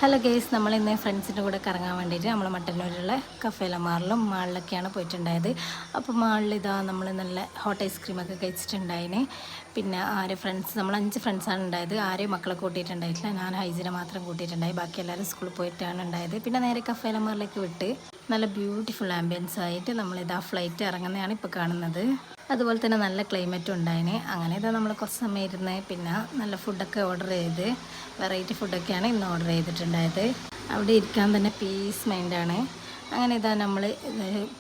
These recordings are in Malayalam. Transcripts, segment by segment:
ഹലോ ഗേസ്, നമ്മളിന്ന് ഫ്രണ്ട്സിൻ്റെ കൂടെ കറങ്ങാൻ വേണ്ടിയിട്ട് നമ്മൾ മട്ടന്നൂരിലുള്ള കഫേല മാളിലൊക്കെയാണ് പോയിട്ടുണ്ടായത്. അപ്പോൾ മാളിൽ ഇതാ നമ്മൾ നല്ല ഹോട്ട് ഐസ്ക്രീമൊക്കെ കഴിച്ചിട്ടുണ്ടായിന്. പിന്നെ നമ്മൾ 5 ഫ്രണ്ട്സാണ് ഉണ്ടായത്. ആരെയും മക്കളെ കൂട്ടിയിട്ടുണ്ടായിട്ടില്ല. ഞാൻ ഹൈജിനെ മാത്രം കൂട്ടിയിട്ടുണ്ടായി. ബാക്കി എല്ലാവരും സ്കൂളിൽ പോയിട്ടാണ് ഉണ്ടായത്. പിന്നെ നേരെ കഫേല മാളിലേക്ക് വിട്ട് നല്ല ബ്യൂട്ടിഫുൾ ആംബിയൻസ് ആയിട്ട് നമ്മളിതാ ഫ്ലൈറ്റ് ഇറങ്ങുന്നതാണ് ഇപ്പോൾ കാണുന്നത്. അതുപോലെ തന്നെ നല്ല ക്ലൈമറ്റും ഉണ്ടായിന്. അങ്ങനെ ഇതാ നമ്മൾ കുറച്ച് സമയം ഇരുന്ന് പിന്നെ നല്ല ഫുഡൊക്കെ ഓർഡർ ചെയ്ത് വെറൈറ്റി ഫുഡൊക്കെയാണ് ഇന്ന് ഓർഡർ ചെയ്തിട്ടുണ്ടായത്. അവിടെ ഇരിക്കാൻ തന്നെ പീസ് മൈൻഡാണ്. അങ്ങനെ ഇതാ നമ്മൾ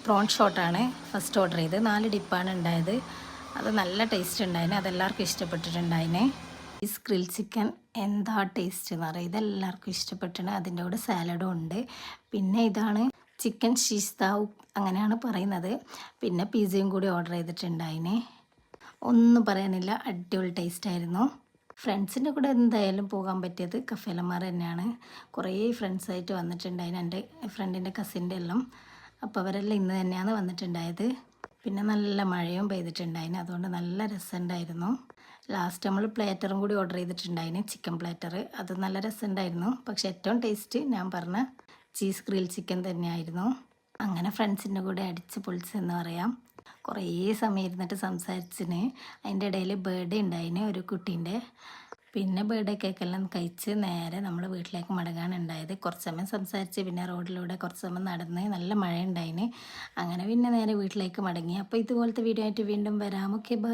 പ്രോൺ ഷോട്ടാണ് ഫസ്റ്റ് ഓർഡർ ചെയ്ത്. 4 ഡിപ്പാണ് ഉണ്ടായത്. അത് നല്ല ടേസ്റ്റ് ഉണ്ടായിന്. അതെല്ലാവർക്കും ഇഷ്ടപ്പെട്ടിട്ടുണ്ടായിന്. പീസ് ഗ്രിൽ ചിക്കൻ എന്താ ടേസ്റ്റ് എന്ന് പറയുക. ഇതെല്ലാവർക്കും ഇഷ്ടപ്പെട്ടിട്ടുണ്ട്. അതിൻ്റെ കൂടെ സാലഡും ഉണ്ട്. പിന്നെ ഇതാണ് ചിക്കൻ ഷീഷ് താവ് അങ്ങനെയാണ് പറയുന്നത്. പിന്നെ പിസയും കൂടി ഓർഡർ ചെയ്തിട്ടുണ്ടായിന്. ഒന്നും പറയാനില്ല, അടിപൊളി ടേസ്റ്റ് ആയിരുന്നു. ഫ്രണ്ട്സിൻ്റെ കൂടെ എന്തായാലും പോകാൻ പറ്റിയത് കഫേലമാർ തന്നെയാണ്. കുറേ ഫ്രണ്ട്സായിട്ട് വന്നിട്ടുണ്ടായിന്, എൻ്റെ ഫ്രണ്ടിൻ്റെ കസിൻ്റെ എല്ലാം. അപ്പോൾ അവരെല്ലാം ഇന്ന് തന്നെയാണ് വന്നിട്ടുണ്ടായത്. പിന്നെ നല്ല മഴയും പെയ്തിട്ടുണ്ടായിന്, അതുകൊണ്ട് നല്ല രസമുണ്ടായിരുന്നു. ലാസ്റ്റ് നമ്മൾ പ്ലേറ്ററും കൂടി ഓർഡർ ചെയ്തിട്ടുണ്ടായിന്, ചിക്കൻ പ്ലേറ്റർ. അത് നല്ല രസമുണ്ടായിരുന്നു. പക്ഷേ ഏറ്റവും ടേസ്റ്റ് ഞാൻ പറഞ്ഞ ചീസ് ഗ്രിൽ ചിക്കൻ തന്നെയായിരുന്നു. അങ്ങനെ ഫ്രണ്ട്സിൻ്റെ കൂടെ അടിച്ച് പൊളിച്ച് എന്ന് പറയാം. കുറേ സമയം ഇരുന്നിട്ട് സംസാരിച്ചിന്. അതിൻ്റെ ഇടയിൽ ബർത്ത്ഡേ ഉണ്ടായിന് ഒരു കുട്ടീൻ്റെ. പിന്നെ ബർത്ത്ഡേ കേക്കെല്ലാം കഴിച്ച് നേരെ നമ്മൾ വീട്ടിലേക്ക് മടങ്ങാണ് ഉണ്ടായത്. കുറച്ച് സമയം സംസാരിച്ച് പിന്നെ റോഡിലൂടെ കുറച്ച് സമയം നടന്ന് നല്ല മഴ ഉണ്ടായിന്. അങ്ങനെ പിന്നെ നേരെ വീട്ടിലേക്ക് മടങ്ങി. അപ്പോൾ ഇതുപോലത്തെ വീഡിയോ ആയിട്ട് വീണ്ടും വരാം. Okay, by.